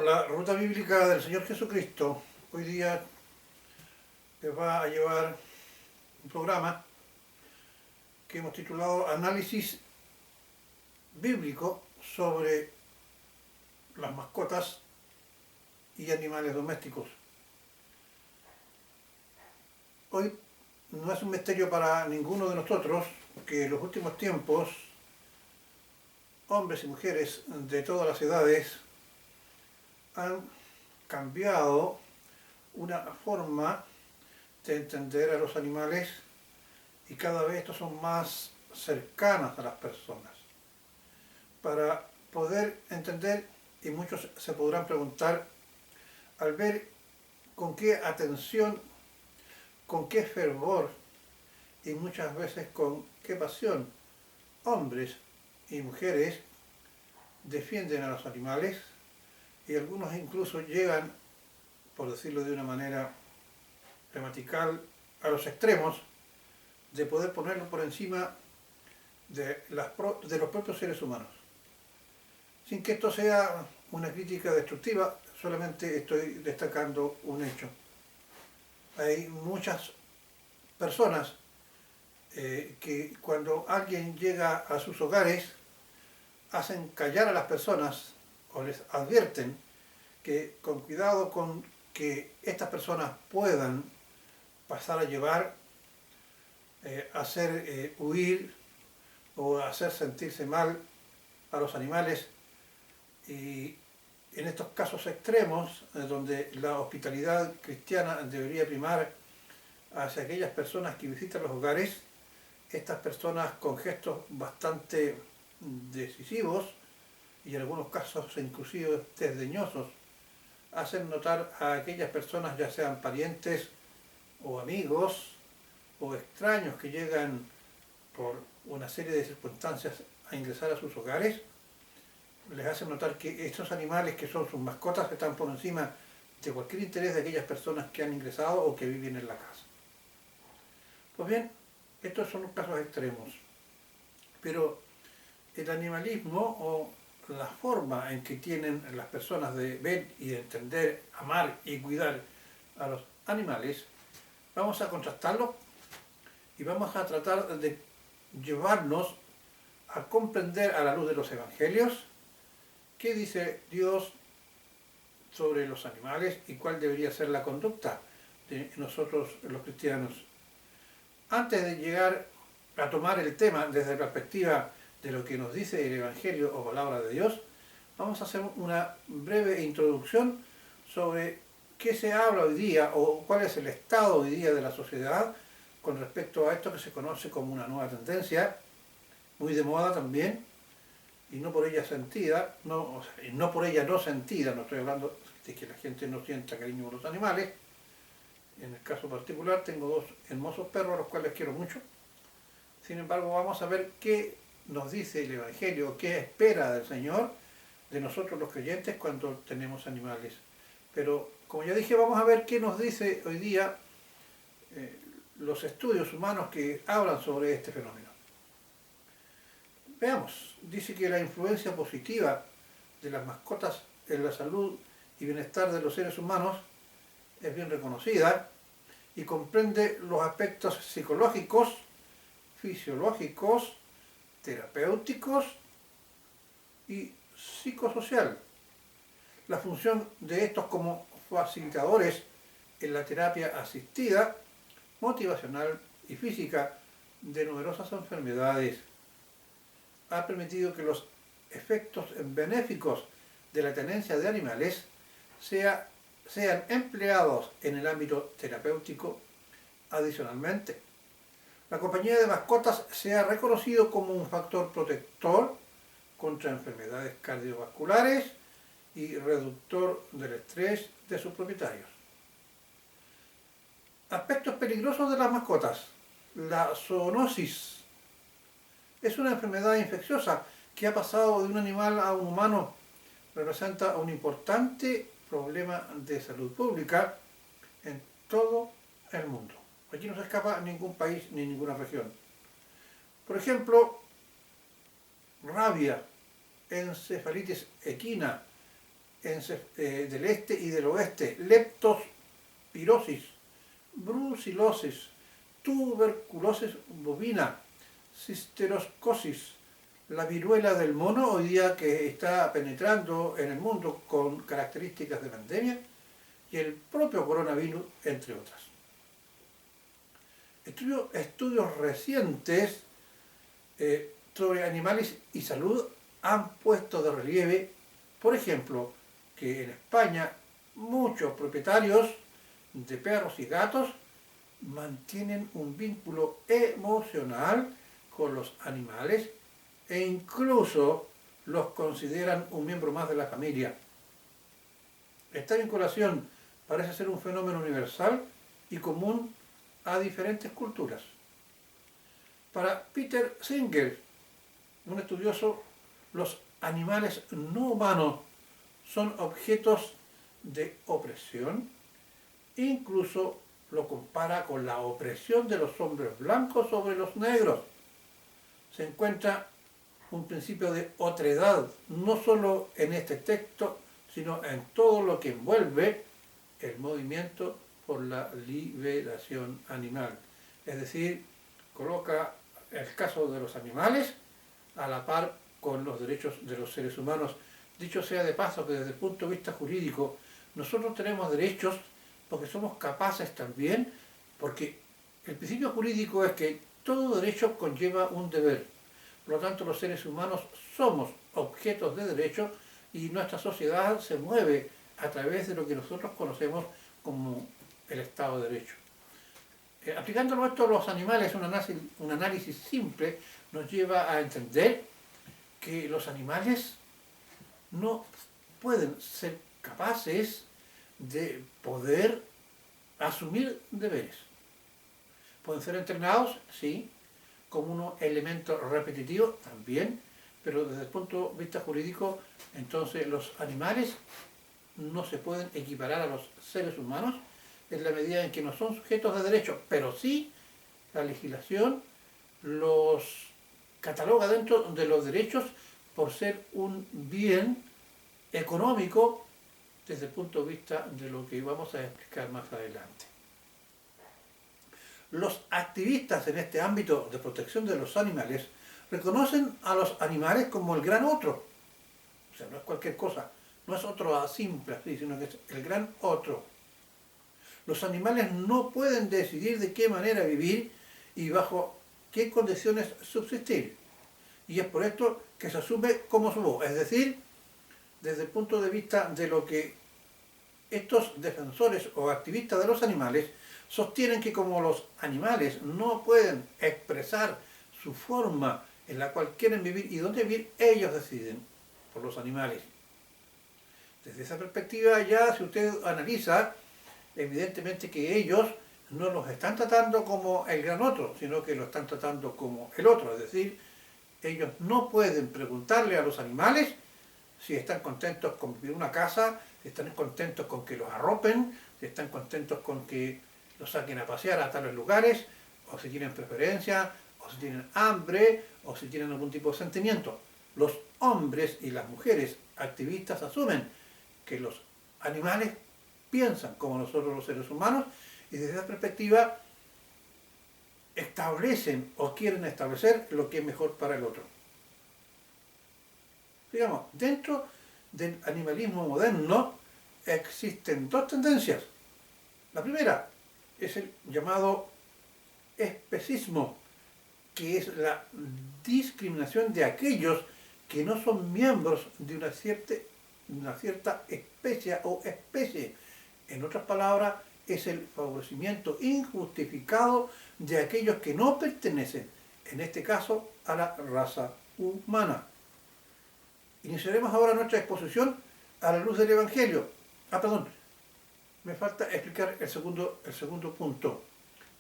Por la ruta bíblica del Señor Jesucristo, hoy día les va a llevar un programa que hemos titulado Análisis bíblico sobre las mascotas y animales domésticos. Hoy no es un misterio para ninguno de nosotros que en los últimos tiempos hombres y mujeres de todas las edades han cambiado una forma de entender a los animales y cada vez estos son más cercanos a las personas. Para poder entender, y muchos se podrán preguntar, al ver con qué atención, con qué fervor y muchas veces con qué pasión hombres y mujeres defienden a los animales, y algunos incluso llegan, por decirlo de una manera gramatical, a los extremos de poder ponerlo por encima de los propios seres humanos. Sin que esto sea una crítica destructiva, solamente estoy destacando un hecho. Hay muchas personas que cuando alguien llega a sus hogares hacen callar a las personas o les advierten que con cuidado con que estas personas puedan pasar a llevar, hacer huir o hacer sentirse mal a los animales, y en estos casos extremos donde la hospitalidad cristiana debería primar hacia aquellas personas que visitan los hogares, estas personas con gestos bastante decisivos y en algunos casos inclusive desdeñosos hacen notar a aquellas personas, ya sean parientes o amigos o extraños que llegan por una serie de circunstancias a ingresar a sus hogares, les hacen notar que estos animales que son sus mascotas están por encima de cualquier interés de aquellas personas que han ingresado o que viven en la casa. Pues bien, estos son los casos extremos, pero el animalismo o la forma en que tienen las personas de ver y de entender, amar y cuidar a los animales, vamos a contrastarlo y vamos a tratar de llevarnos a comprender a la luz de los evangelios qué dice Dios sobre los animales y cuál debería ser la conducta de nosotros los cristianos. Antes de llegar a tomar el tema desde la perspectiva de lo que nos dice el Evangelio o Palabra de Dios, vamos a hacer una breve introducción sobre qué se habla hoy día o cuál es el estado hoy día de la sociedad con respecto a esto que se conoce como una nueva tendencia, muy de moda también, y no por ella sentida, no por ella no sentida, no estoy hablando de que la gente no sienta cariño por los animales. En el caso particular tengo dos hermosos perros a los cuales quiero mucho. Sin embargo, vamos a ver qué nos dice el Evangelio, qué espera del Señor de nosotros los creyentes cuando tenemos animales. Pero, como ya dije, vamos a ver qué nos dice hoy día los estudios humanos que hablan sobre este fenómeno. Veamos, dice que la influencia positiva de las mascotas en la salud y bienestar de los seres humanos es bien reconocida y comprende los aspectos psicológicos, fisiológicos, terapéuticos y psicosocial. La función de estos como facilitadores en la terapia asistida, motivacional y física de numerosas enfermedades ha permitido que los efectos benéficos de la tenencia de animales sean empleados en el ámbito terapéutico. Adicionalmente, la compañía de mascotas se ha reconocido como un factor protector contra enfermedades cardiovasculares y reductor del estrés de sus propietarios. Aspectos peligrosos de las mascotas. La zoonosis es una enfermedad infecciosa que ha pasado de un animal a un humano. Representa un importante problema de salud pública en todo el mundo. Aquí no se escapa ningún país ni ninguna región. Por ejemplo, rabia, encefalitis equina, del este y del oeste, leptospirosis, brucelosis, tuberculosis bovina, cisteroscosis, la viruela del mono, hoy día que está penetrando en el mundo con características de pandemia, y el propio coronavirus, entre otras. Estudios recientes sobre animales y salud han puesto de relieve, por ejemplo, que en España muchos propietarios de perros y gatos mantienen un vínculo emocional con los animales e incluso los consideran un miembro más de la familia. Esta vinculación parece ser un fenómeno universal y común a diferentes culturas. Para Peter Singer, un estudioso, los animales no humanos son objetos de opresión, incluso lo compara con la opresión de los hombres blancos sobre los negros. Se encuentra un principio de otredad, no solo en este texto, sino en todo lo que envuelve el movimiento por la liberación animal. Es decir, coloca el caso de los animales a la par con los derechos de los seres humanos. Dicho sea de paso que desde el punto de vista jurídico, nosotros tenemos derechos porque somos capaces también, porque el principio jurídico es que todo derecho conlleva un deber. Por lo tanto, los seres humanos somos objetos de derecho y nuestra sociedad se mueve a través de lo que nosotros conocemos como el Estado de Derecho. Aplicándolo esto a los animales, un análisis simple nos lleva a entender que los animales no pueden ser capaces de poder asumir deberes. Pueden ser entrenados, sí, como un elemento repetitivo también, pero desde el punto de vista jurídico, entonces los animales no se pueden equiparar a los seres humanos en la medida en que no son sujetos de derecho, pero sí la legislación los cataloga dentro de los derechos por ser un bien económico desde el punto de vista de lo que vamos a explicar más adelante. Los activistas en este ámbito de protección de los animales reconocen a los animales como el gran otro. O sea, no es cualquier cosa, no es otro simple así, sino que es el gran otro. Los animales no pueden decidir de qué manera vivir y bajo qué condiciones subsistir. Y es por esto que se asume como su voz, es decir, desde el punto de vista de lo que estos defensores o activistas de los animales sostienen que como los animales no pueden expresar su forma en la cual quieren vivir y dónde vivir, ellos deciden por los animales. Desde esa perspectiva ya, si usted analiza, evidentemente que ellos no los están tratando como el gran otro, sino que lo están tratando como el otro. Es decir, ellos no pueden preguntarle a los animales si están contentos con vivir en una casa, si están contentos con que los arropen, si están contentos con que los saquen a pasear a tales lugares, o si tienen preferencia, o si tienen hambre, o si tienen algún tipo de sentimiento. Los hombres y las mujeres activistas asumen que los animales piensan como nosotros los seres humanos y desde esa perspectiva establecen o quieren establecer lo que es mejor para el otro. Digamos, dentro del animalismo moderno existen dos tendencias. La primera es el llamado especismo, que es la discriminación de aquellos que no son miembros de una cierta especie o especie. En otras palabras, es el favorecimiento injustificado de aquellos que no pertenecen, en este caso, a la raza humana. Iniciaremos ahora nuestra exposición a la luz del Evangelio. Me falta explicar el segundo punto.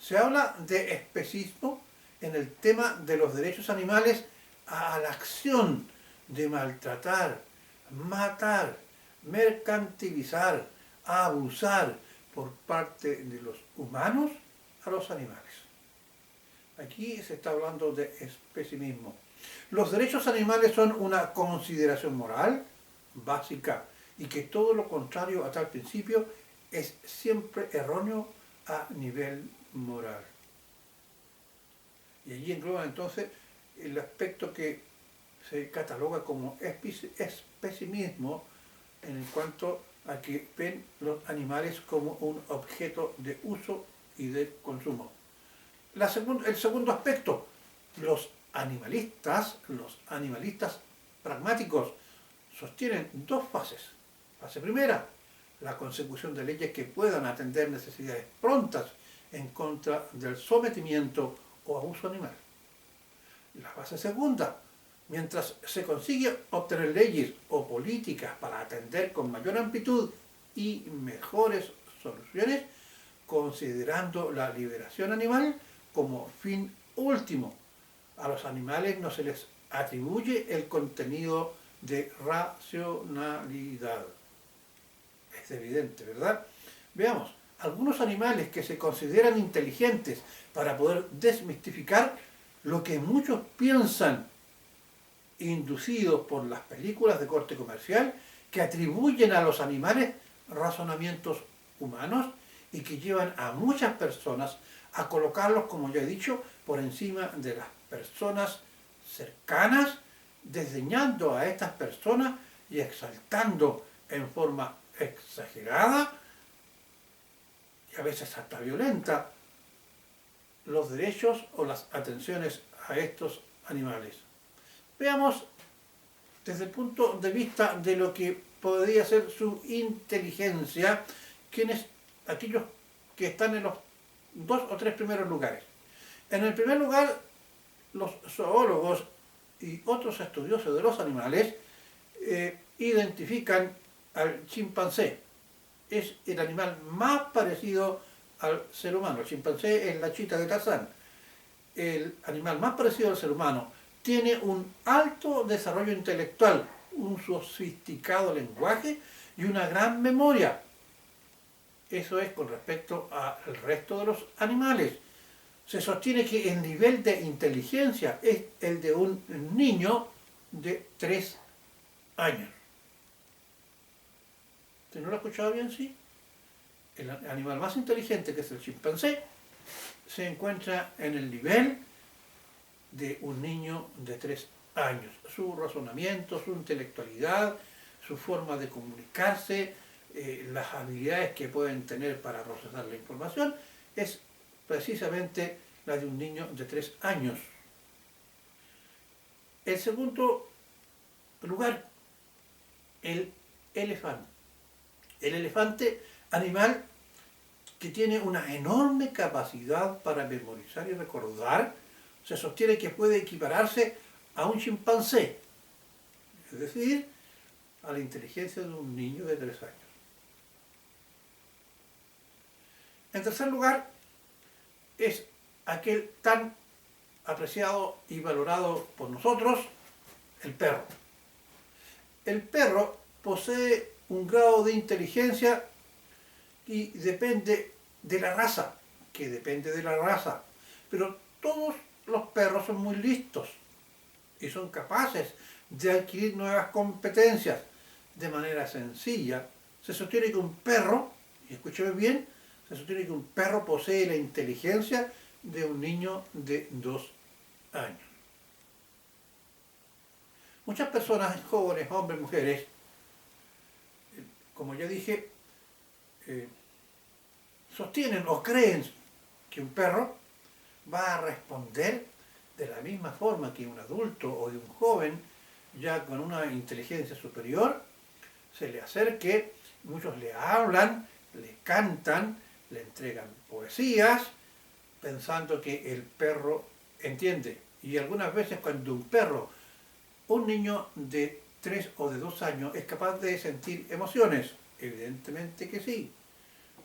Se habla de especismo en el tema de los derechos animales a la acción de maltratar, matar, mercantilizar, abusar por parte de los humanos a los animales. Aquí se está hablando de especimismo. Los derechos animales son una consideración moral básica y que todo lo contrario a tal principio es siempre erróneo a nivel moral. Y allí engloba entonces el aspecto que se cataloga como especimismo en cuanto a que ven los animales como un objeto de uso y de consumo. El segundo aspecto, los animalistas pragmáticos, sostienen dos fases. Fase primera, la consecución de leyes que puedan atender necesidades prontas en contra del sometimiento o abuso animal. La fase segunda, mientras se consigue obtener leyes o políticas para atender con mayor amplitud y mejores soluciones, considerando la liberación animal como fin último. A los animales no se les atribuye el contenido de racionalidad. Es evidente, ¿verdad? Veamos, algunos animales que se consideran inteligentes para poder desmistificar lo que muchos piensan, inducidos por las películas de corte comercial, que atribuyen a los animales razonamientos humanos y que llevan a muchas personas a colocarlos, como ya he dicho, por encima de las personas cercanas, desdeñando a estas personas y exaltando en forma exagerada y a veces hasta violenta los derechos o las atenciones a estos animales. Veamos desde el punto de vista de lo que podría ser su inteligencia, aquellos que están en los 2 o 3 primeros lugares. En el primer lugar, los zoólogos y otros estudiosos de los animales identifican al chimpancé. Es el animal más parecido al ser humano. El chimpancé es la chita de Tarzán. El animal más parecido al ser humano tiene un alto desarrollo intelectual, un sofisticado lenguaje y una gran memoria. Eso es con respecto al resto de los animales. Se sostiene que el nivel de inteligencia es el de un niño de 3 años. ¿Usted no lo ha escuchado bien? Sí. El animal más inteligente, que es el chimpancé, se encuentra en el nivel de un niño de 3 años. Su razonamiento, su intelectualidad, su forma de comunicarse, las habilidades que pueden tener para procesar la información, es precisamente la de un niño de 3 años. El segundo lugar, el elefante. El elefante, animal que tiene una enorme capacidad para memorizar y recordar, se sostiene que puede equipararse a un chimpancé, es decir, a la inteligencia de un niño de 3 años. En tercer lugar, es aquel tan apreciado y valorado por nosotros, el perro. El perro posee un grado de inteligencia y depende de la raza, pero todos los perros son muy listos y son capaces de adquirir nuevas competencias de manera sencilla. Se sostiene que un perro, y escúcheme bien, se sostiene que un perro posee la inteligencia de un niño de 2 años. Muchas personas, jóvenes, hombres, mujeres, como ya dije, sostienen o creen que un perro va a responder de la misma forma que un adulto o de un joven, ya con una inteligencia superior, se le acerque, muchos le hablan, le cantan, le entregan poesías, pensando que el perro entiende. Y algunas veces cuando un niño de 3 o de 2 años es capaz de sentir emociones, evidentemente que sí,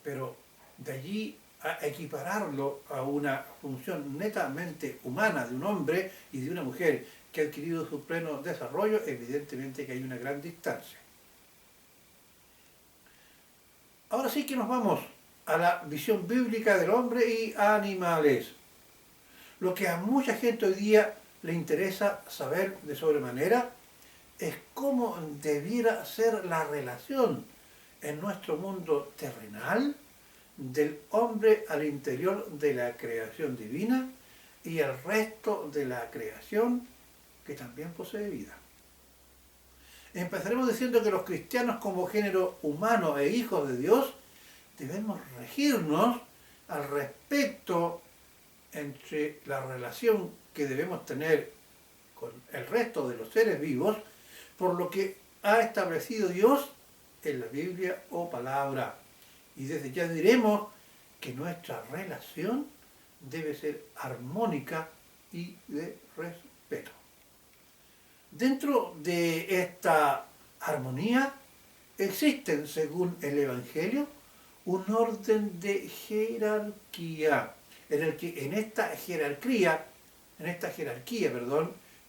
pero de allí a equipararlo a una función netamente humana de un hombre y de una mujer que ha adquirido su pleno desarrollo, evidentemente que hay una gran distancia. Ahora sí que nos vamos a la visión bíblica del hombre y animales. Lo que a mucha gente hoy día le interesa saber de sobremanera es cómo debiera ser la relación en nuestro mundo terrenal del hombre al interior de la creación divina y el resto de la creación que también posee vida. Empezaremos diciendo que los cristianos como género humano e hijos de Dios debemos regirnos al respecto entre la relación que debemos tener con el resto de los seres vivos por lo que ha establecido Dios en la Biblia o palabra. Y desde ya diremos que nuestra relación debe ser armónica y de respeto. Dentro de esta armonía existen, según el Evangelio, un orden de jerarquía, en el que en esta jerarquía,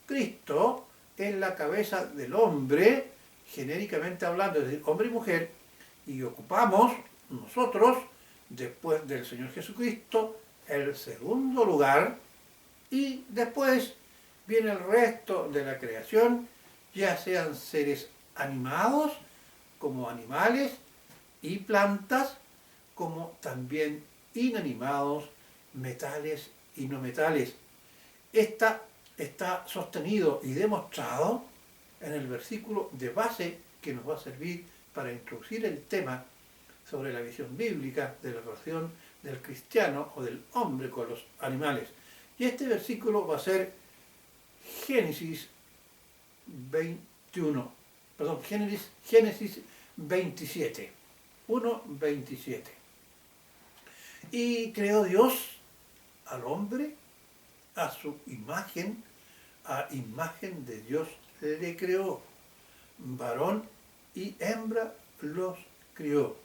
Cristo es la cabeza del hombre, genéricamente hablando, es decir, hombre y mujer, y ocupamos nosotros, después del Señor Jesucristo, el segundo lugar, y después viene el resto de la creación, ya sean seres animados, como animales, y plantas, como también inanimados, metales y no metales. Esta está sostenido y demostrado en el versículo de base que nos va a servir para introducir el tema sobre la visión bíblica de la relación del cristiano o del hombre con los animales. Y este versículo va a ser Génesis 27, 1:27. Y creó Dios al hombre a su imagen, a imagen de Dios le creó, varón y hembra los crió.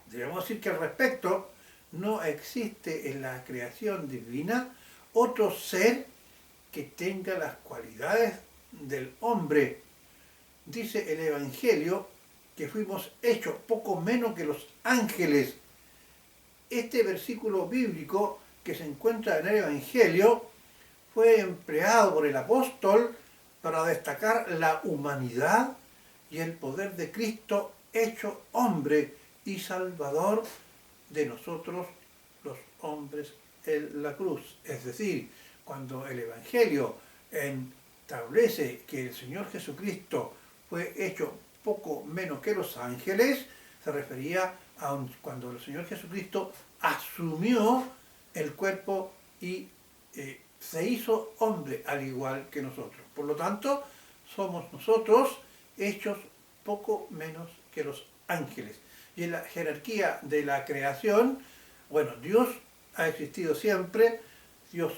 Debemos decir que al respecto no existe en la creación divina otro ser que tenga las cualidades del hombre. Dice el Evangelio que fuimos hechos poco menos que los ángeles. Este versículo bíblico que se encuentra en el Evangelio fue empleado por el apóstol para destacar la humanidad y el poder de Cristo hecho hombre y salvador de nosotros los hombres en la cruz. Es decir, cuando el Evangelio establece que el Señor Jesucristo fue hecho poco menos que los ángeles, se refería a cuando el Señor Jesucristo asumió el cuerpo y se hizo hombre al igual que nosotros. Por lo tanto, somos nosotros hechos poco menos que los ángeles. Y en la jerarquía de la creación, bueno, Dios ha existido siempre, Dios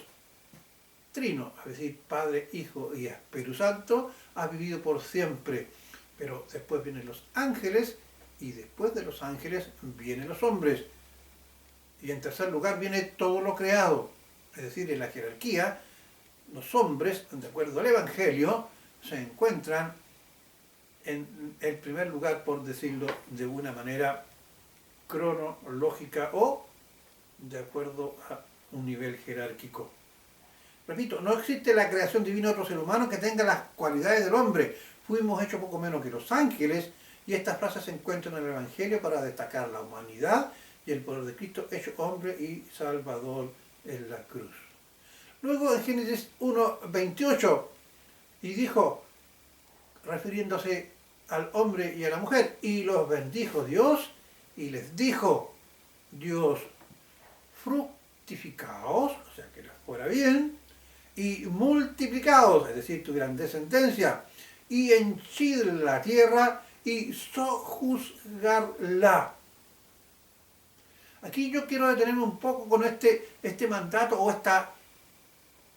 trino, es decir, Padre, Hijo y Espíritu Santo, ha vivido por siempre. Pero después vienen los ángeles y después de los ángeles vienen los hombres. Y en tercer lugar viene todo lo creado. Es decir, en la jerarquía, los hombres, de acuerdo al Evangelio, se encuentran en el primer lugar, por decirlo de una manera cronológica o de acuerdo a un nivel jerárquico. Repito, no existe en la creación divina otro ser humano que tenga las cualidades del hombre. Fuimos hechos poco menos que los ángeles, y estas frases se encuentran en el Evangelio para destacar la humanidad y el poder de Cristo hecho hombre y salvador en la cruz. Luego en Génesis 1:28, y dijo, refiriéndose al hombre y a la mujer, y los bendijo Dios, y les dijo Dios, fructificaos, o sea que les fuera bien, y multiplicaos, es decir, tuvieran descendencia, y henchid la tierra y sojuzgarla. Aquí yo quiero detenerme un poco con este mandato o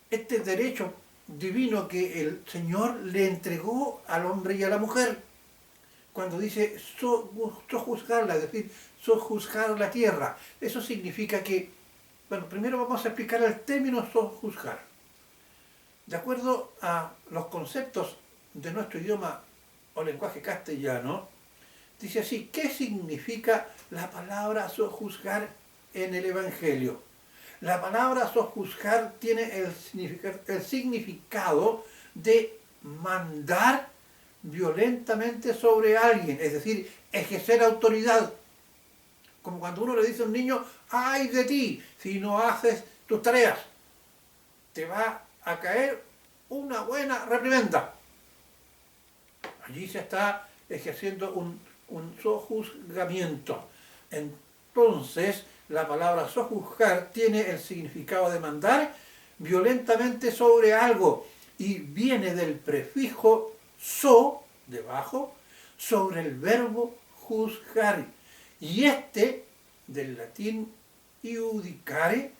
este derecho divino que el Señor le entregó al hombre y a la mujer. Cuando dice sojuzgarla, es decir, sojuzgar la tierra. Eso significa que, bueno, primero vamos a explicar el término sojuzgar. De acuerdo a los conceptos de nuestro idioma o lenguaje castellano, dice así, ¿qué significa la palabra sojuzgar en el Evangelio? La palabra sojuzgar tiene el significado de mandar violentamente sobre alguien, es decir, ejercer autoridad. Como cuando uno le dice a un niño, ¡ay de ti! Si no haces tus tareas, te va a caer una buena reprimenda. Allí se está ejerciendo un sojuzgamiento. Entonces, la palabra sojuzgar tiene el significado de mandar violentamente sobre algo y viene del prefijo so, debajo, sobre el verbo juzgar. Y este, del latín iudicare,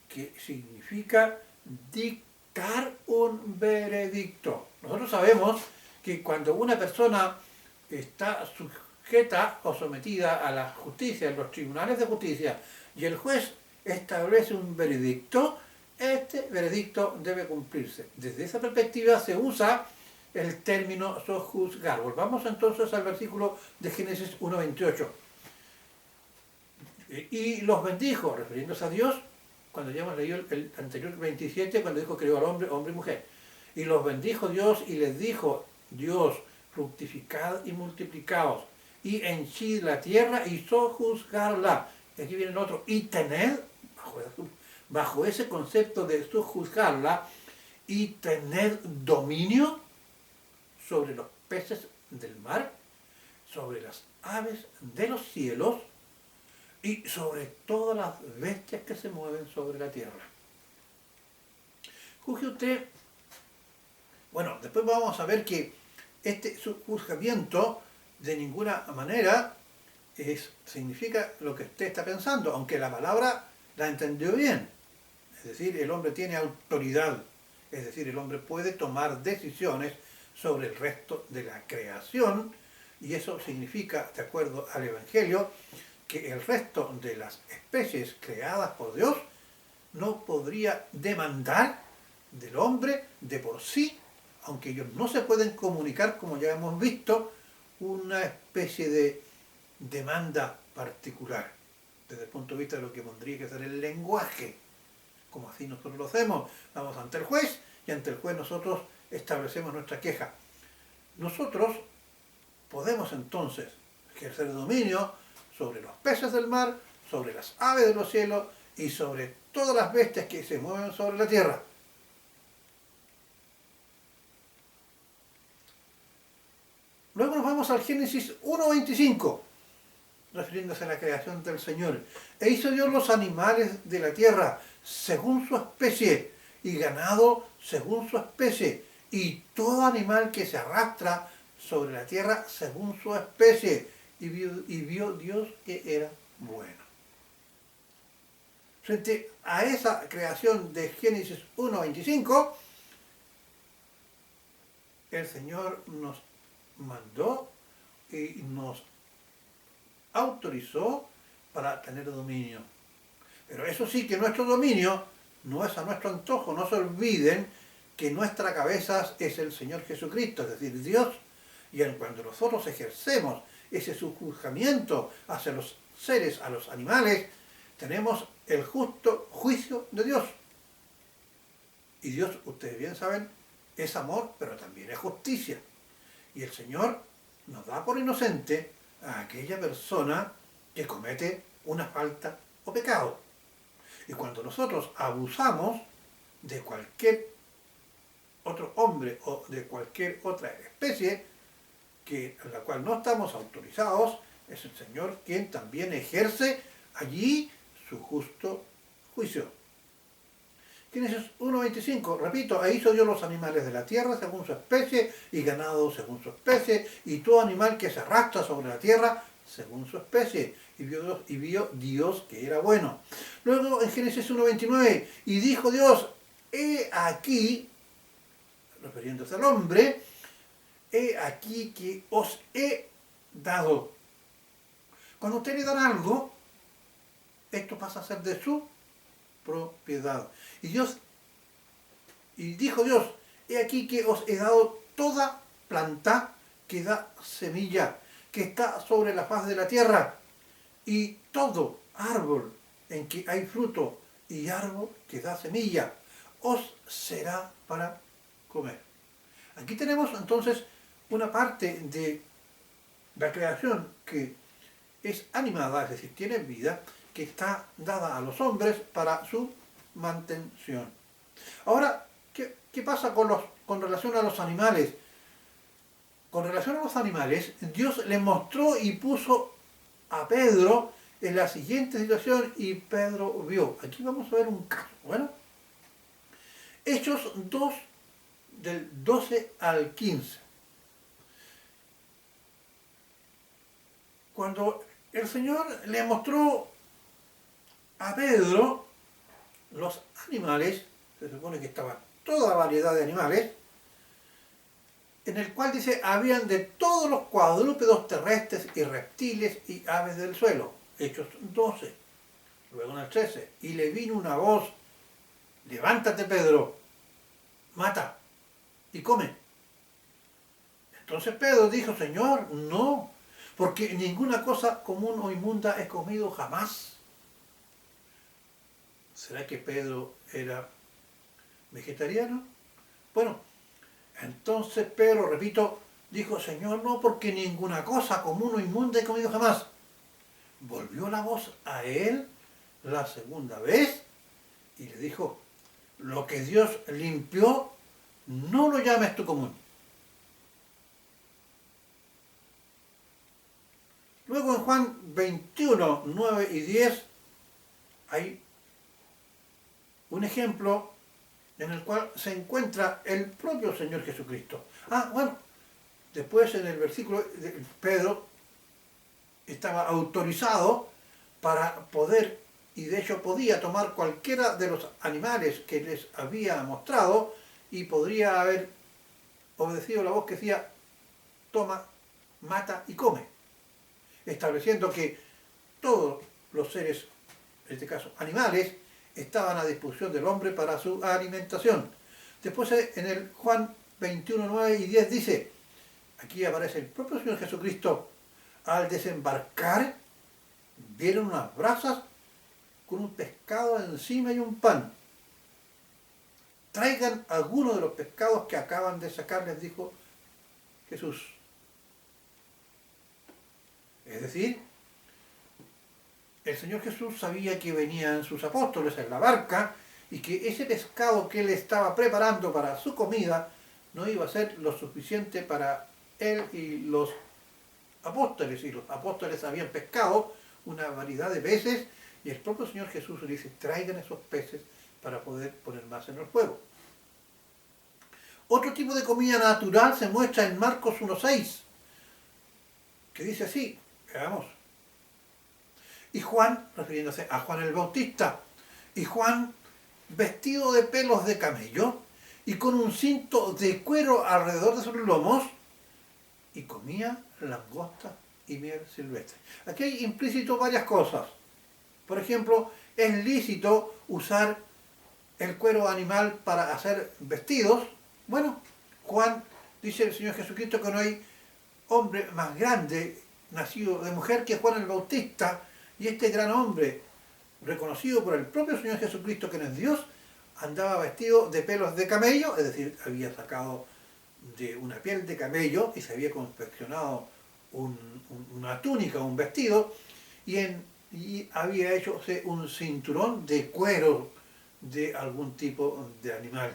que significa dictar un veredicto. Nosotros sabemos que cuando una persona está sujeta o sometida a la justicia, en los tribunales de justicia, y el juez establece un veredicto, este veredicto debe cumplirse. Desde esa perspectiva se usa el término sojuzgar. Volvamos entonces al versículo de Génesis 1:28. Y los bendijo, refiriéndose a Dios, cuando ya hemos leído el anterior 27, cuando dijo que creó al hombre, hombre y mujer. Y los bendijo Dios y les dijo Dios, fructificad y multiplicaos, y henchid la tierra y sojuzgarla. Aquí viene el otro, y tened, bajo ese concepto de sojuzgarla, y tened dominio sobre los peces del mar, sobre las aves de los cielos, y sobre todas las bestias que se mueven sobre la tierra. Juzgue usted. Bueno, después vamos a ver que este juzgamiento de ninguna manera significa lo que usted está pensando, aunque la palabra la entendió bien. Es decir, el hombre tiene autoridad, es decir, el hombre puede tomar decisiones sobre el resto de la creación, y eso significa, de acuerdo al Evangelio, que el resto de las especies creadas por Dios no podría demandar del hombre de por sí, aunque ellos no se pueden comunicar, como ya hemos visto, una especie de demanda particular, desde el punto de vista de lo que tendría que ser el lenguaje, como así nosotros lo hacemos. Vamos ante el juez y ante el juez nosotros establecemos nuestra queja. Nosotros podemos entonces ejercer dominio sobre los peces del mar, sobre las aves de los cielos y sobre todas las bestias que se mueven sobre la tierra. Luego nos vamos al Génesis 1:25, refiriéndose a la creación del Señor. E hizo Dios los animales de la tierra según su especie, y ganado según su especie, y todo animal que se arrastra sobre la tierra según su especie. Y vio Dios que era bueno. Frente a esa creación de Génesis 1:25, el Señor nos mandó y nos autorizó para tener dominio. Pero eso sí, que nuestro dominio no es a nuestro antojo. No se olviden que nuestra cabeza es el Señor Jesucristo, es decir, Dios. Y cuando nosotros ejercemos ese sojuzgamiento hacia los seres, a los animales, tenemos el justo juicio de Dios. Y Dios, ustedes bien saben, es amor, pero también es justicia. Y el Señor nos da por inocente a aquella persona que comete una falta o pecado. Y cuando nosotros abusamos de cualquier otro hombre o de cualquier otra especie, en la cual no estamos autorizados, es el Señor quien también ejerce allí su justo juicio. Génesis 1:25, repito, e hizo Dios los animales de la tierra según su especie, y ganado según su especie, y todo animal que se arrastra sobre la tierra según su especie. Y vio Dios que era bueno. Luego en Génesis 1:29, y dijo Dios, he aquí, refiriéndose al hombre, he aquí que os he dado. Cuando usted le dan algo, esto pasa a ser de su propiedad. Y dijo Dios, he aquí que os he dado toda planta que da semilla, que está sobre la faz de la tierra, y todo árbol en que hay fruto, y árbol que da semilla, os será para comer. Aquí tenemos entonces una parte de la creación que es animada, es decir, tiene vida, que está dada a los hombres para su mantención. Ahora, ¿qué pasa con relación a los animales? Con relación a los animales, Dios le mostró y puso a Pedro en la siguiente situación y Pedro vio. Aquí vamos a ver un caso. Bueno, Hechos 2, del 12 al 15. Cuando el Señor le mostró a Pedro los animales, se supone que estaba toda variedad de animales, en el cual dice, habían de todos los cuadrúpedos terrestres y reptiles y aves del suelo. Hechos 12, luego en el 13. Y le vino una voz, levántate Pedro, mata y come. Entonces Pedro dijo, Señor, no, porque ninguna cosa común o inmunda he comido jamás. ¿Será que Pedro era vegetariano? Bueno, entonces Pedro, repito, dijo, Señor, no, porque ninguna cosa común o inmunda he comido jamás. Volvió la voz a él la segunda vez y le dijo, lo que Dios limpió, no lo llames tú común. Luego en Juan 21, 9 y 10 hay un ejemplo en el cual se encuentra el propio Señor Jesucristo. Bueno, después en el versículo, Pedro estaba autorizado para poder, y de hecho podía tomar cualquiera de los animales que les había mostrado y podría haber obedecido la voz que decía, toma, mata y come, estableciendo que todos los seres, en este caso animales, estaban a disposición del hombre para su alimentación. Después en el Juan 21, 9 y 10 dice, aquí aparece el propio Señor Jesucristo, al desembarcar, vieron unas brasas con un pescado encima y un pan. Traigan alguno de los pescados que acaban de sacar, les dijo Jesús. Es decir, el Señor Jesús sabía que venían sus apóstoles en la barca y que ese pescado que él estaba preparando para su comida no iba a ser lo suficiente para él y los apóstoles. Y los apóstoles habían pescado una variedad de peces y el propio Señor Jesús le dice, traigan esos peces para poder poner más en el fuego. Otro tipo de comida natural se muestra en Marcos 1.6, que dice así, veamos. Y Juan, refiriéndose a Juan el Bautista, y Juan vestido de pelos de camello y con un cinto de cuero alrededor de sus lomos, y comía langosta y miel silvestre. Aquí hay implícito varias cosas. Por ejemplo, es lícito usar el cuero animal para hacer vestidos. Bueno, Juan, dice el Señor Jesucristo, que no hay hombre más grande nacido de mujer que Juan el Bautista, y este gran hombre, reconocido por el propio Señor Jesucristo, que no es Dios, andaba vestido de pelos de camello, es decir, había sacado de una piel de camello y se había confeccionado una túnica, un vestido, y había hecho un cinturón de cuero de algún tipo de animal.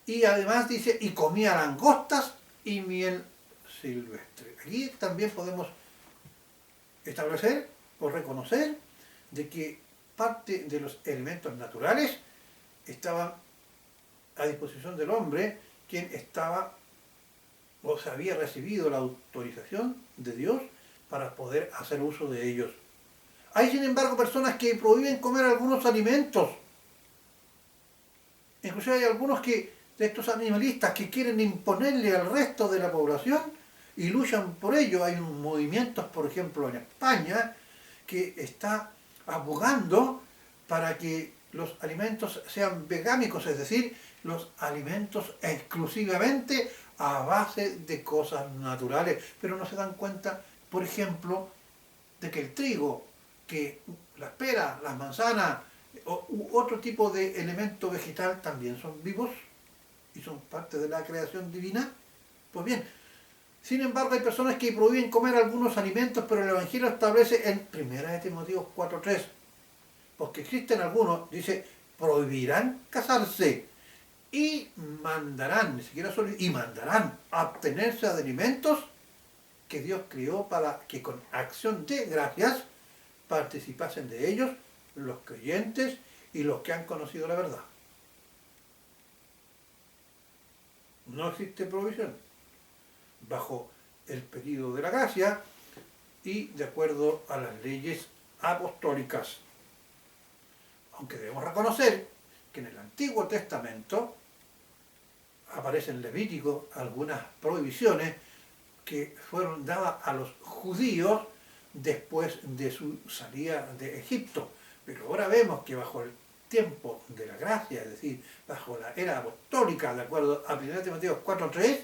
Y además dice, y comía langostas y miel silvestre. Aquí también podemos establecer o reconocer de que parte de los elementos naturales estaban a disposición del hombre, quien estaba o se había recibido la autorización de Dios para poder hacer uso de ellos. Hay sin embargo personas que prohíben comer algunos alimentos. Incluso hay algunos de estos animalistas que quieren imponerle al resto de la población y luchan por ello. Hay unos movimientos, por ejemplo, en España, que está abogando para que los alimentos sean vegánicos, es decir, los alimentos exclusivamente a base de cosas naturales, pero no se dan cuenta, por ejemplo, de que el trigo, que las peras, las manzanas u otro tipo de elemento vegetal también son vivos. y son parte de la creación divina. Pues bien, sin embargo hay personas que prohíben comer algunos alimentos, pero el Evangelio establece en 1 Timoteo 4:3, porque existen algunos, dice, prohibirán casarse y mandarán, ni siquiera solo, y mandarán abstenerse de alimentos que Dios creó para que con acción de gracias participasen de ellos los creyentes y los que han conocido la verdad. No existe prohibición bajo el período de la gracia y de acuerdo a las leyes apostólicas. Aunque debemos reconocer que en el Antiguo Testamento aparecen en Levítico algunas prohibiciones que fueron dadas a los judíos después de su salida de Egipto. Pero ahora vemos que bajo el tiempo de la gracia, es decir, bajo la era apostólica, de acuerdo a 1 Timoteo 4:3,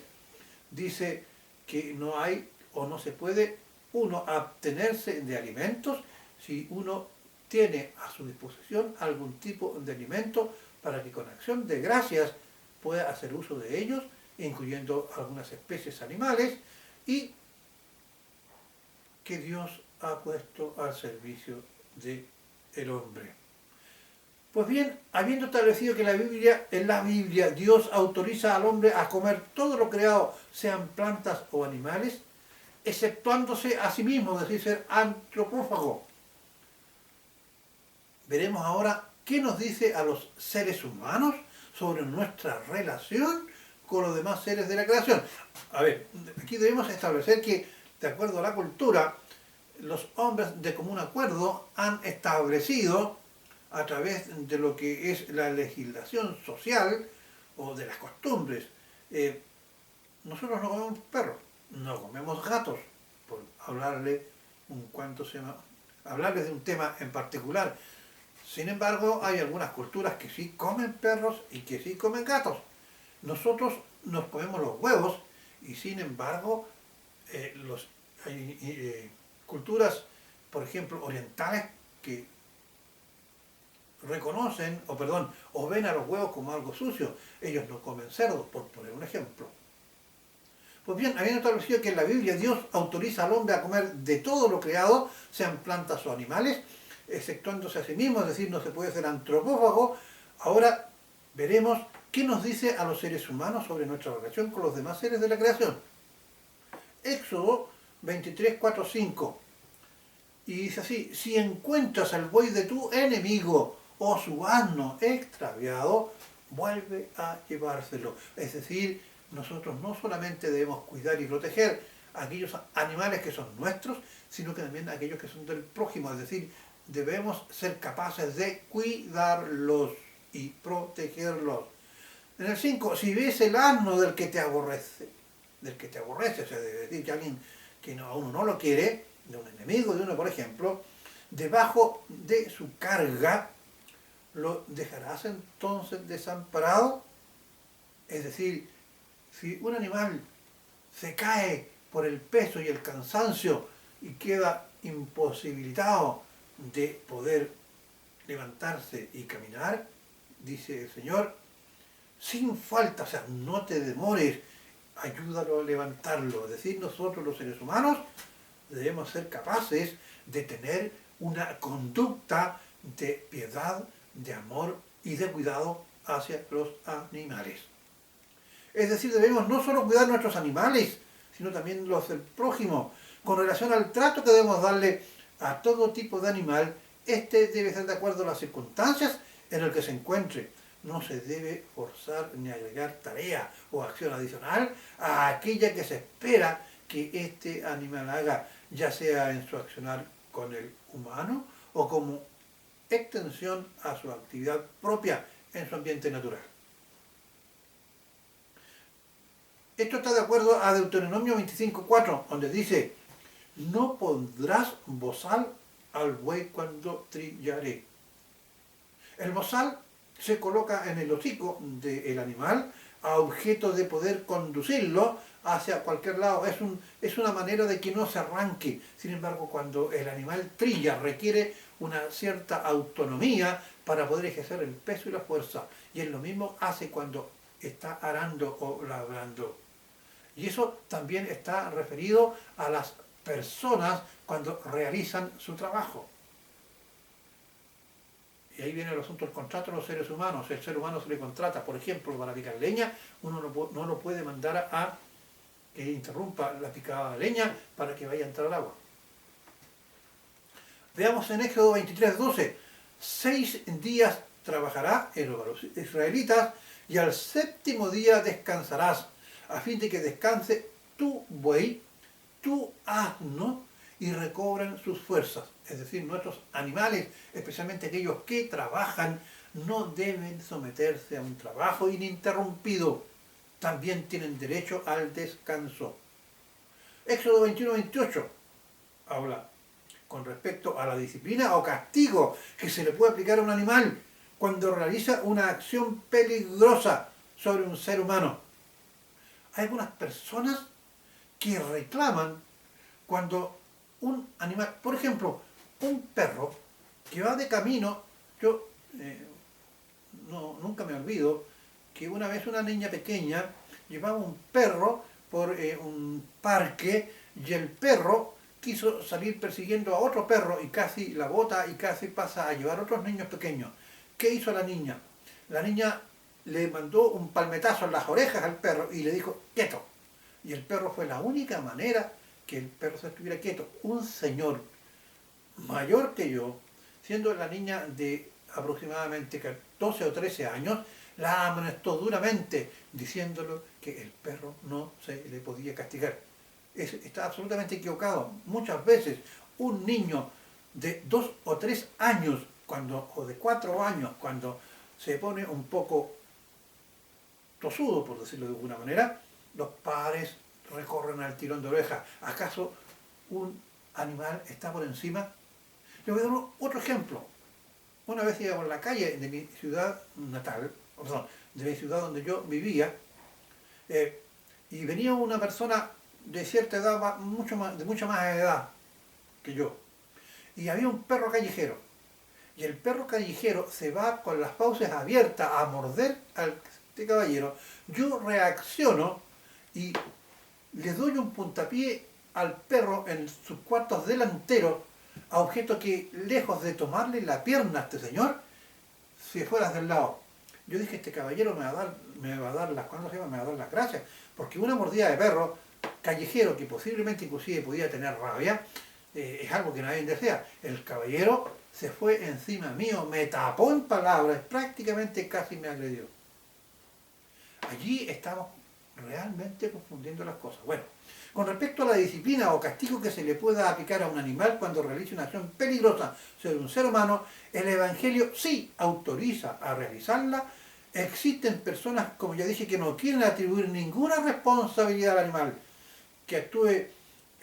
dice que no hay o no se puede uno abstenerse de alimentos si uno tiene a su disposición algún tipo de alimento para que con acción de gracias pueda hacer uso de ellos, incluyendo algunas especies animales y que Dios ha puesto al servicio del hombre. Pues bien, habiendo establecido que en la Biblia Dios autoriza al hombre a comer todo lo creado, sean plantas o animales, exceptuándose a sí mismo, es decir, ser antropófago. Veremos ahora qué nos dice a los seres humanos sobre nuestra relación con los demás seres de la creación. A ver, aquí debemos establecer que, de acuerdo a la cultura, los hombres de común acuerdo han establecido, a través de lo que es la legislación social o de las costumbres, nosotros no comemos perros, no comemos gatos, por hablarles de un tema en particular. Sin embargo, hay algunas culturas que sí comen perros y que sí comen gatos. Nosotros nos comemos los huevos y sin embargo hay culturas, por ejemplo, orientales que reconocen, o ven a los huevos como algo sucio. Ellos no comen cerdos, por poner un ejemplo. Pues bien, habiendo establecido que en la Biblia Dios autoriza al hombre a comer de todo lo creado, sean plantas o animales, exceptuándose a sí mismo, es decir, no se puede ser antropófago, ahora veremos qué nos dice a los seres humanos sobre nuestra relación con los demás seres de la creación. Éxodo 23, 4, 5. Y dice así: si encuentras al buey de tu enemigo o su asno extraviado, vuelve a llevárselo. Es decir, nosotros no solamente debemos cuidar y proteger a aquellos animales que son nuestros, sino que también a aquellos que son del prójimo. Es decir, debemos ser capaces de cuidarlos y protegerlos. En el 5, si ves el asno del que te aborrece, o sea, debe decir que alguien que a uno no lo quiere, de un enemigo de uno, por ejemplo, debajo de su carga, ¿lo dejarás entonces desamparado? Es decir, si un animal se cae por el peso y el cansancio y queda imposibilitado de poder levantarse y caminar, dice el Señor, sin falta, o sea, no te demores, ayúdalo a levantarlo. Es decir, nosotros los seres humanos debemos ser capaces de tener una conducta de piedad, de amor y de cuidado hacia los animales. Es decir, debemos no solo cuidar nuestros animales, sino también los del prójimo. Con relación al trato que debemos darle a todo tipo de animal, este debe ser de acuerdo a las circunstancias en el que se encuentre. No se debe forzar ni agregar tarea o acción adicional a aquella que se espera que este animal haga, ya sea en su accionar con el humano o como extensión a su actividad propia en su ambiente natural. Esto está de acuerdo a Deuteronomio 25:4, donde dice: no pondrás bozal al buey cuando trillare. El bozal se coloca en el hocico del animal a objeto de poder conducirlo hacia cualquier lado. Es una manera de que no se arranque. Sin embargo, cuando el animal trilla, requiere una cierta autonomía para poder ejercer el peso y la fuerza. Y es lo mismo hace cuando está arando o labrando. Y eso también está referido a las personas cuando realizan su trabajo. Y ahí viene el asunto del contrato de los seres humanos. El ser humano se le contrata, por ejemplo, para picar leña, uno no lo puede mandar a que interrumpa la picada de leña para que vaya a entrar al agua. Veamos en Éxodo 23:12. 6 días trabajará los israelitas y al séptimo día descansarás, a fin de que descanse tu buey, tu asno, y recobren sus fuerzas. Es decir, nuestros animales, especialmente aquellos que trabajan, no deben someterse a un trabajo ininterrumpido. También tienen derecho al descanso. Éxodo 21:28 habla con respecto a la disciplina o castigo que se le puede aplicar a un animal cuando realiza una acción peligrosa sobre un ser humano. Hay algunas personas que reclaman cuando un animal, por ejemplo, un perro que va de camino, yo nunca me olvido que una vez una niña pequeña llevaba un perro por un parque y el perro quiso salir persiguiendo a otro perro y casi la bota y casi pasa a llevar a otros niños pequeños. ¿Qué hizo la niña? La niña le mandó un palmetazo en las orejas al perro y le dijo, quieto. Y el perro fue la única manera que el perro se estuviera quieto. Un señor mayor que yo, siendo la niña de aproximadamente 12 o 13 años, la amonestó duramente, diciéndole que el perro no se le podía castigar. Está absolutamente equivocado. Muchas veces un niño de 2 o 3 años, o de 4 años, cuando se pone un poco tosudo, por decirlo de alguna manera, los padres recorren al tirón de oreja. ¿Acaso un animal está por encima? Le voy a dar otro ejemplo. Una vez iba por la calle de mi ciudad natal, de mi ciudad donde yo vivía, y venía una persona de cierta edad, de mucha más edad que yo, y había un perro callejero, y el perro callejero se va con las fauces abiertas a morder a este caballero. Yo reacciono y le doy un puntapié al perro en sus cuartos delanteros, a objeto que, lejos de tomarle la pierna a este señor, se fuera del lado. Yo dije, este caballero me va a dar las gracias, porque una mordida de perro callejero, que posiblemente inclusive podía tener rabia, es algo que nadie desea. El caballero se fue encima mío, me tapó en palabras, prácticamente casi me agredió. Allí estamos realmente confundiendo las cosas. Bueno, con respecto a la disciplina o castigo que se le pueda aplicar a un animal cuando realice una acción peligrosa sobre un ser humano, el Evangelio sí autoriza a realizarla. Existen personas, como ya dije, que no quieren atribuir ninguna responsabilidad al animal que actúe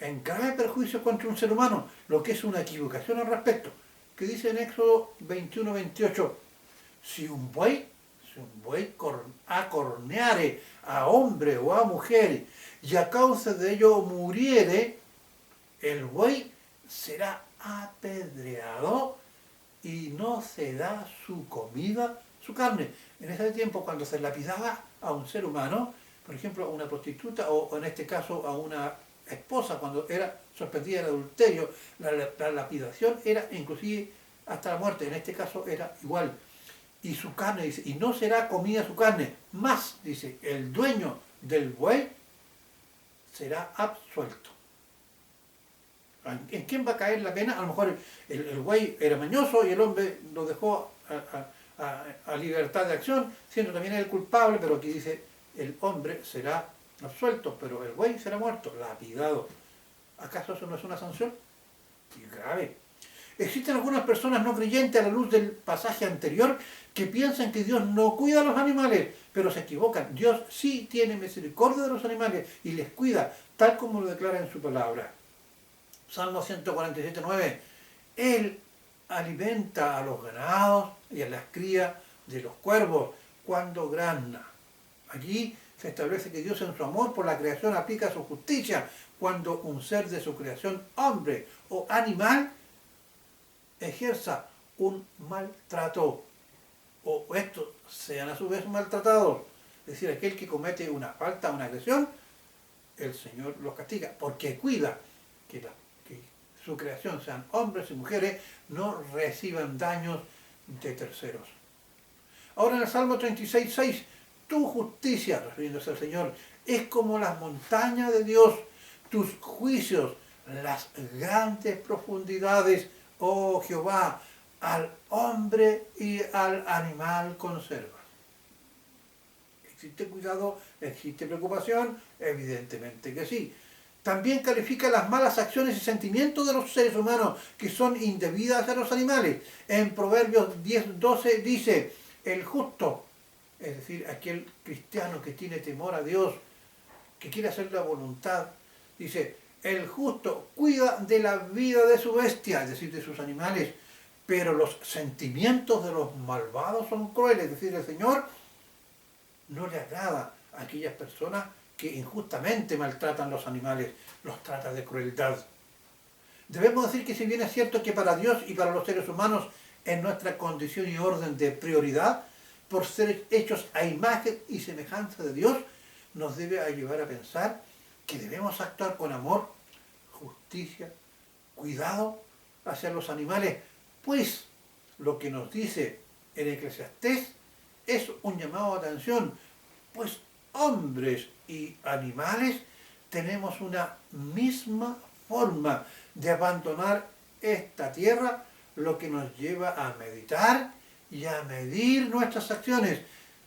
en grave perjuicio contra un ser humano, lo que es una equivocación al respecto, que dice en Éxodo 21:28, si un buey acorneare a hombre o a mujer y a causa de ello muriere, el buey será apedreado y no se da su comida, su carne. En ese tiempo, cuando se lapidaba a un ser humano, por ejemplo a una prostituta o en este caso a una esposa, cuando era sorprendida en adulterio, la lapidación era inclusive hasta la muerte. En este caso era igual. Y su carne, dice, y no será comida su carne, más, dice, el dueño del buey será absuelto. ¿En quién va a caer la pena? A lo mejor el buey era mañoso y el hombre lo dejó a libertad de acción, siendo también el culpable, pero aquí dice, el hombre será absuelto, pero el buey será muerto, lapidado. ¿Acaso eso no es una sanción? Y grave. Existen algunas personas no creyentes a la luz del pasaje anterior que piensan que Dios no cuida a los animales, pero se equivocan. Dios sí tiene misericordia de los animales y les cuida, tal como lo declara en su palabra. Salmo 147:9. Él alimenta a los ganados y a las crías de los cuervos cuando grazna. Allí se establece que Dios en su amor por la creación aplica su justicia cuando un ser de su creación, hombre o animal, ejerza un maltrato o estos sean a su vez maltratados. es decir, aquel que comete una falta, una agresión, el Señor los castiga, porque cuida que su creación, sean hombres y mujeres, no reciban daños de terceros. Ahora en el Salmo 36:6, tu justicia, refiriéndose al Señor, es como las montañas de Dios, tus juicios, las grandes profundidades, oh Jehová, al hombre y al animal conservas. ¿Existe cuidado? ¿Existe preocupación? Evidentemente que sí. También califica las malas acciones y sentimientos de los seres humanos que son indebidas hacia los animales. En Proverbios 10:12 dice, el justo, es decir, aquel cristiano que tiene temor a Dios, que quiere hacer la voluntad, dice, el justo cuida de la vida de su bestia, es decir, de sus animales, pero los sentimientos de los malvados son crueles, es decir, el Señor no le agrada a aquellas personas que injustamente maltratan los animales, los trata de crueldad. Debemos decir que si bien es cierto que para Dios y para los seres humanos es nuestra condición y orden de prioridad, por ser hechos a imagen y semejanza de Dios, nos debe llevar a pensar que debemos actuar con amor, justicia, cuidado hacia los animales, pues lo que nos dice en Eclesiastés es un llamado a atención, pues hombres y animales tenemos una misma forma de abandonar esta tierra, lo que nos lleva a meditar y a medir nuestras acciones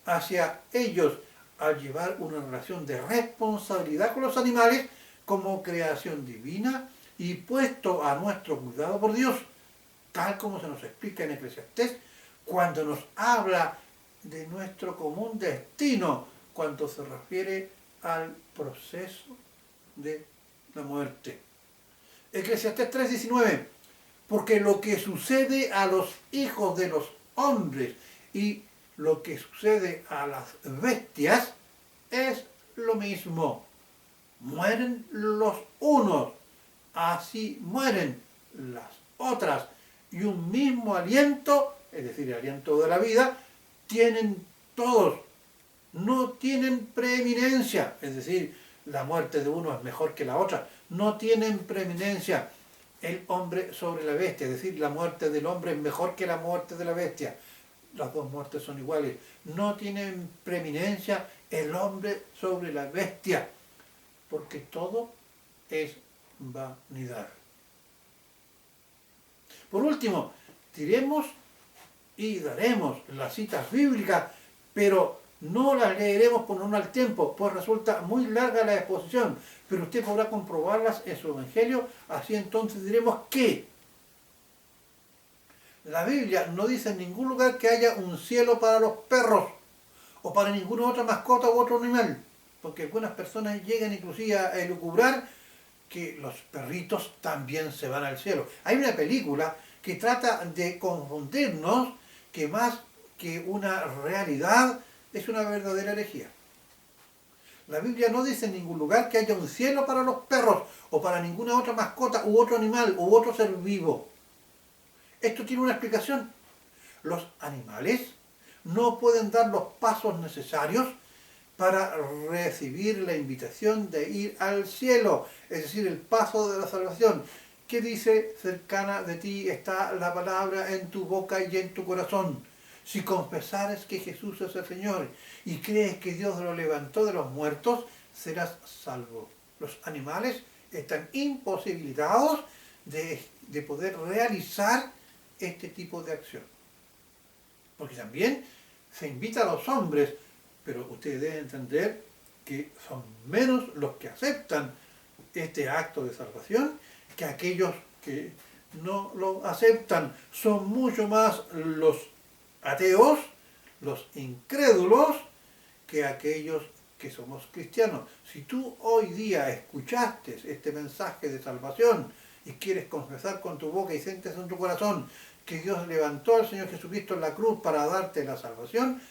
hacia ellos al llevar una relación de responsabilidad con los animales como creación divina y puesto a nuestro cuidado por Dios, tal como se nos explica en Eclesiastés, cuando nos habla de nuestro común destino, cuando se refiere al proceso de la muerte. Eclesiastés 3:19, porque lo que sucede a los hijos de los hombres y lo que sucede a las bestias es lo mismo. Mueren los unos, así mueren las otras, y un mismo aliento, es decir, el aliento de la vida, tienen todos. No tienen preeminencia, es decir, la muerte de uno es mejor que la otra. No tienen preeminencia el hombre sobre la bestia, es decir, la muerte del hombre es mejor que la muerte de la bestia. Las dos muertes son iguales. No tienen preeminencia el hombre sobre la bestia, porque todo es vanidad. Por último, diremos y daremos las citas bíblicas, pero no las leeremos por no al tiempo, pues resulta muy larga la exposición, pero usted podrá comprobarlas en su Evangelio, así entonces diremos que la Biblia no dice en ningún lugar que haya un cielo para los perros, o para ninguna otra mascota u otro animal, porque algunas personas llegan inclusive a elucubrar que los perritos también se van al cielo. Hay una película que trata de confundirnos, que más que una realidad es una verdadera herejía. La Biblia no dice en ningún lugar que haya un cielo para los perros o para ninguna otra mascota u otro animal u otro ser vivo. Esto tiene una explicación. Los animales no pueden dar los pasos necesarios para recibir la invitación de ir al cielo, es decir, el paso de la salvación. ¿Qué dice? Cercana de ti está la palabra en tu boca y en tu corazón. Si confesares que Jesús es el Señor y crees que Dios lo levantó de los muertos, serás salvo. Los animales están imposibilitados de poder realizar este tipo de acción. Porque también se invita a los hombres, pero ustedes deben entender que son menos los que aceptan este acto de salvación que aquellos que no lo aceptan. Son mucho más los ateos, los incrédulos, que aquellos que somos cristianos. Si tú hoy día escuchaste este mensaje de salvación y quieres confesar con tu boca y sientes en tu corazón que Dios levantó al Señor Jesucristo en la cruz para darte la salvación,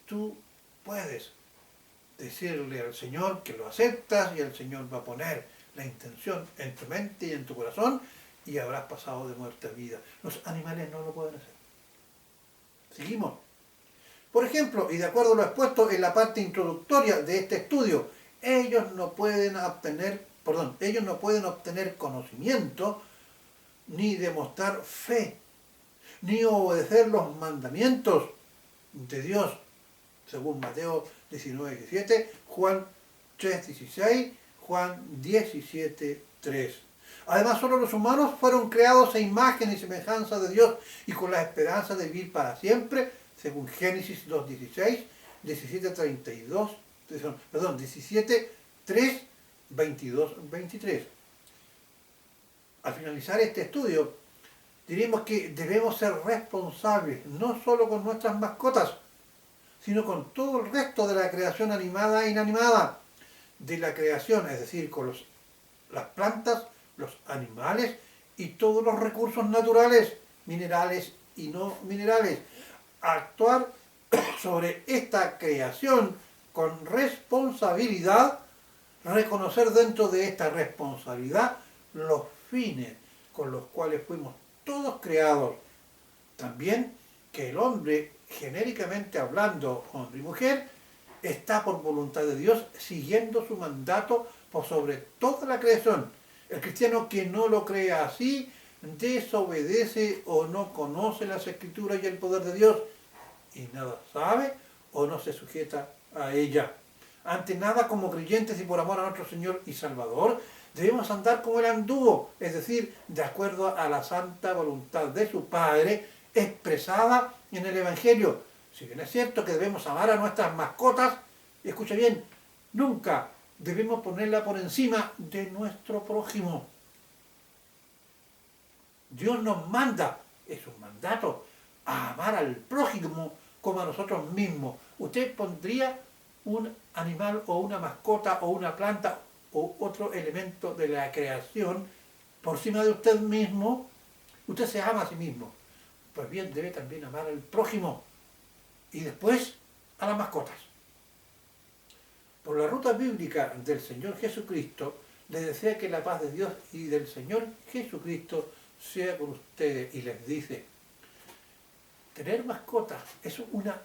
tú puedes decirle al Señor que lo aceptas y el Señor va a poner la intención en tu mente y en tu corazón y habrás pasado de muerte a vida. Los animales no lo pueden hacer. Seguimos. Por ejemplo, y de acuerdo a lo expuesto en la parte introductoria de este estudio, ellos no pueden obtener conocimiento, ni demostrar fe, ni obedecer los mandamientos de Dios, según Mateo 19:17, Juan 3:16, Juan 17:3. Además, solo los humanos fueron creados a imagen y semejanza de Dios y con la esperanza de vivir para siempre, según Génesis 2:16, 17:32, 17:3, 22:23. Al finalizar este estudio, diremos que debemos ser responsables no solo con nuestras mascotas, sino con todo el resto de la creación animada e inanimada, de la creación, es decir, con las plantas, los animales y todos los recursos naturales, minerales y no minerales. Actuar sobre esta creación con responsabilidad, reconocer dentro de esta responsabilidad los fines con los cuales fuimos todos creados. También que el hombre, genéricamente hablando, hombre y mujer, está por voluntad de Dios siguiendo su mandato por sobre toda la creación. El cristiano que no lo crea así, desobedece o no conoce las Escrituras y el poder de Dios y nada sabe o no se sujeta a ella. Ante nada, como creyentes y por amor a nuestro Señor y Salvador, debemos andar como Él anduvo, es decir, de acuerdo a la santa voluntad de su Padre expresada en el Evangelio. Si bien es cierto que debemos amar a nuestras mascotas, escucha bien, nunca debemos ponerla por encima de nuestro prójimo. Dios nos manda, es un mandato, a amar al prójimo como a nosotros mismos. ¿Usted pondría un animal o una mascota o una planta o otro elemento de la creación por encima de usted mismo? Usted se ama a sí mismo. Pues bien, debe también amar al prójimo y después a las mascotas. Por la ruta bíblica del Señor Jesucristo, les desea que la paz de Dios y del Señor Jesucristo sea con ustedes y les dice, tener mascotas es una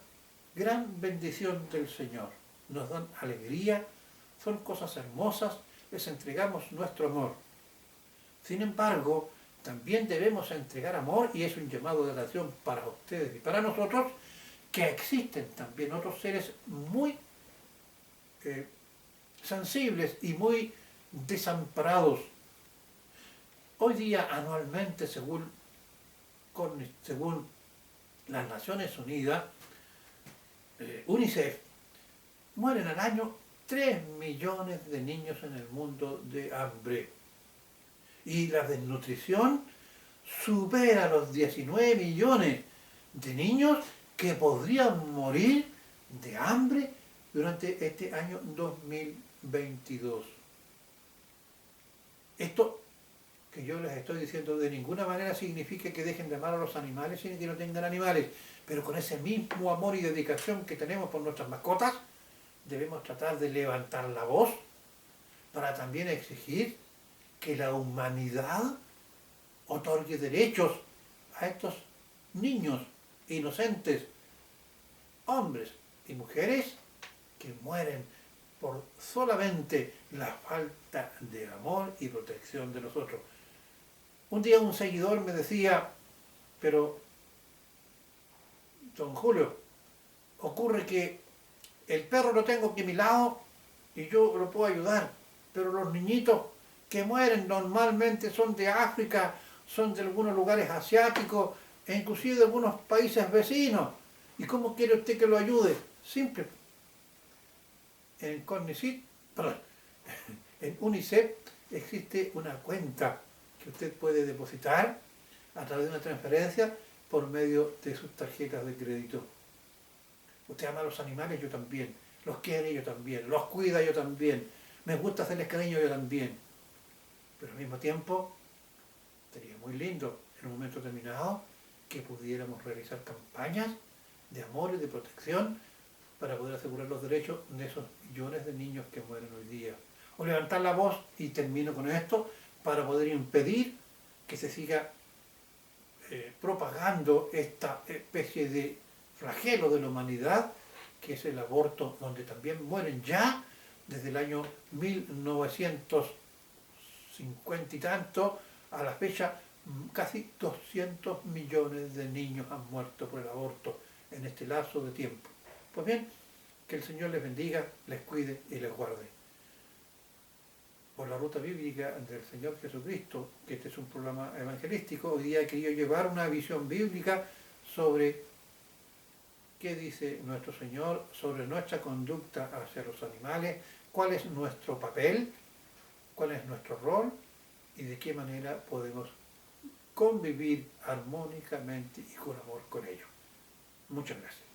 gran bendición del Señor. Nos dan alegría, son cosas hermosas, les entregamos nuestro amor. Sin embargo, también debemos entregar amor, y es un llamado de atención para ustedes y para nosotros, que existen también otros seres muy sensibles y muy desamparados. Hoy día, anualmente, según las Naciones Unidas, UNICEF, mueren al año 3 millones de niños en el mundo de hambre. Y la desnutrición supera los 19 millones de niños que podrían morir de hambre durante este año 2022. Esto que yo les estoy diciendo de ninguna manera significa que dejen de amar a los animales ni que no tengan animales, pero con ese mismo amor y dedicación que tenemos por nuestras mascotas, debemos tratar de levantar la voz para también exigir que la humanidad otorgue derechos a estos niños inocentes, hombres y mujeres que mueren por solamente la falta de amor y protección de los otros. Un día un seguidor me decía, pero don Julio, ocurre que el perro lo tengo aquí a mi lado y yo lo puedo ayudar, pero los niñitos que mueren normalmente son de África, son de algunos lugares asiáticos e inclusive de algunos países vecinos. ¿Y cómo quiere usted que lo ayude? Simple. En UNICEF existe una cuenta que usted puede depositar a través de una transferencia por medio de sus tarjetas de crédito. Usted ama a los animales, yo también. Los quiere, yo también. Los cuida, yo también. Me gusta hacerles cariño, yo también. Pero al mismo tiempo, sería muy lindo en un momento determinado que pudiéramos realizar campañas de amor y de protección para poder asegurar los derechos de esos millones de niños que mueren hoy día. O levantar la voz, y termino con esto, para poder impedir que se siga propagando esta especie de flagelo de la humanidad, que es el aborto, donde también mueren ya desde el año 1950 y tanto a la fecha, casi 200 millones de niños han muerto por el aborto en este lapso de tiempo. Pues bien, que el Señor les bendiga, les cuide y les guarde. Por la ruta bíblica del Señor Jesucristo, que este es un programa evangelístico, hoy día he querido llevar una visión bíblica sobre qué dice nuestro Señor sobre nuestra conducta hacia los animales, cuál es nuestro papel, cuál es nuestro rol y de qué manera podemos convivir armónicamente y con amor con ellos. Muchas gracias.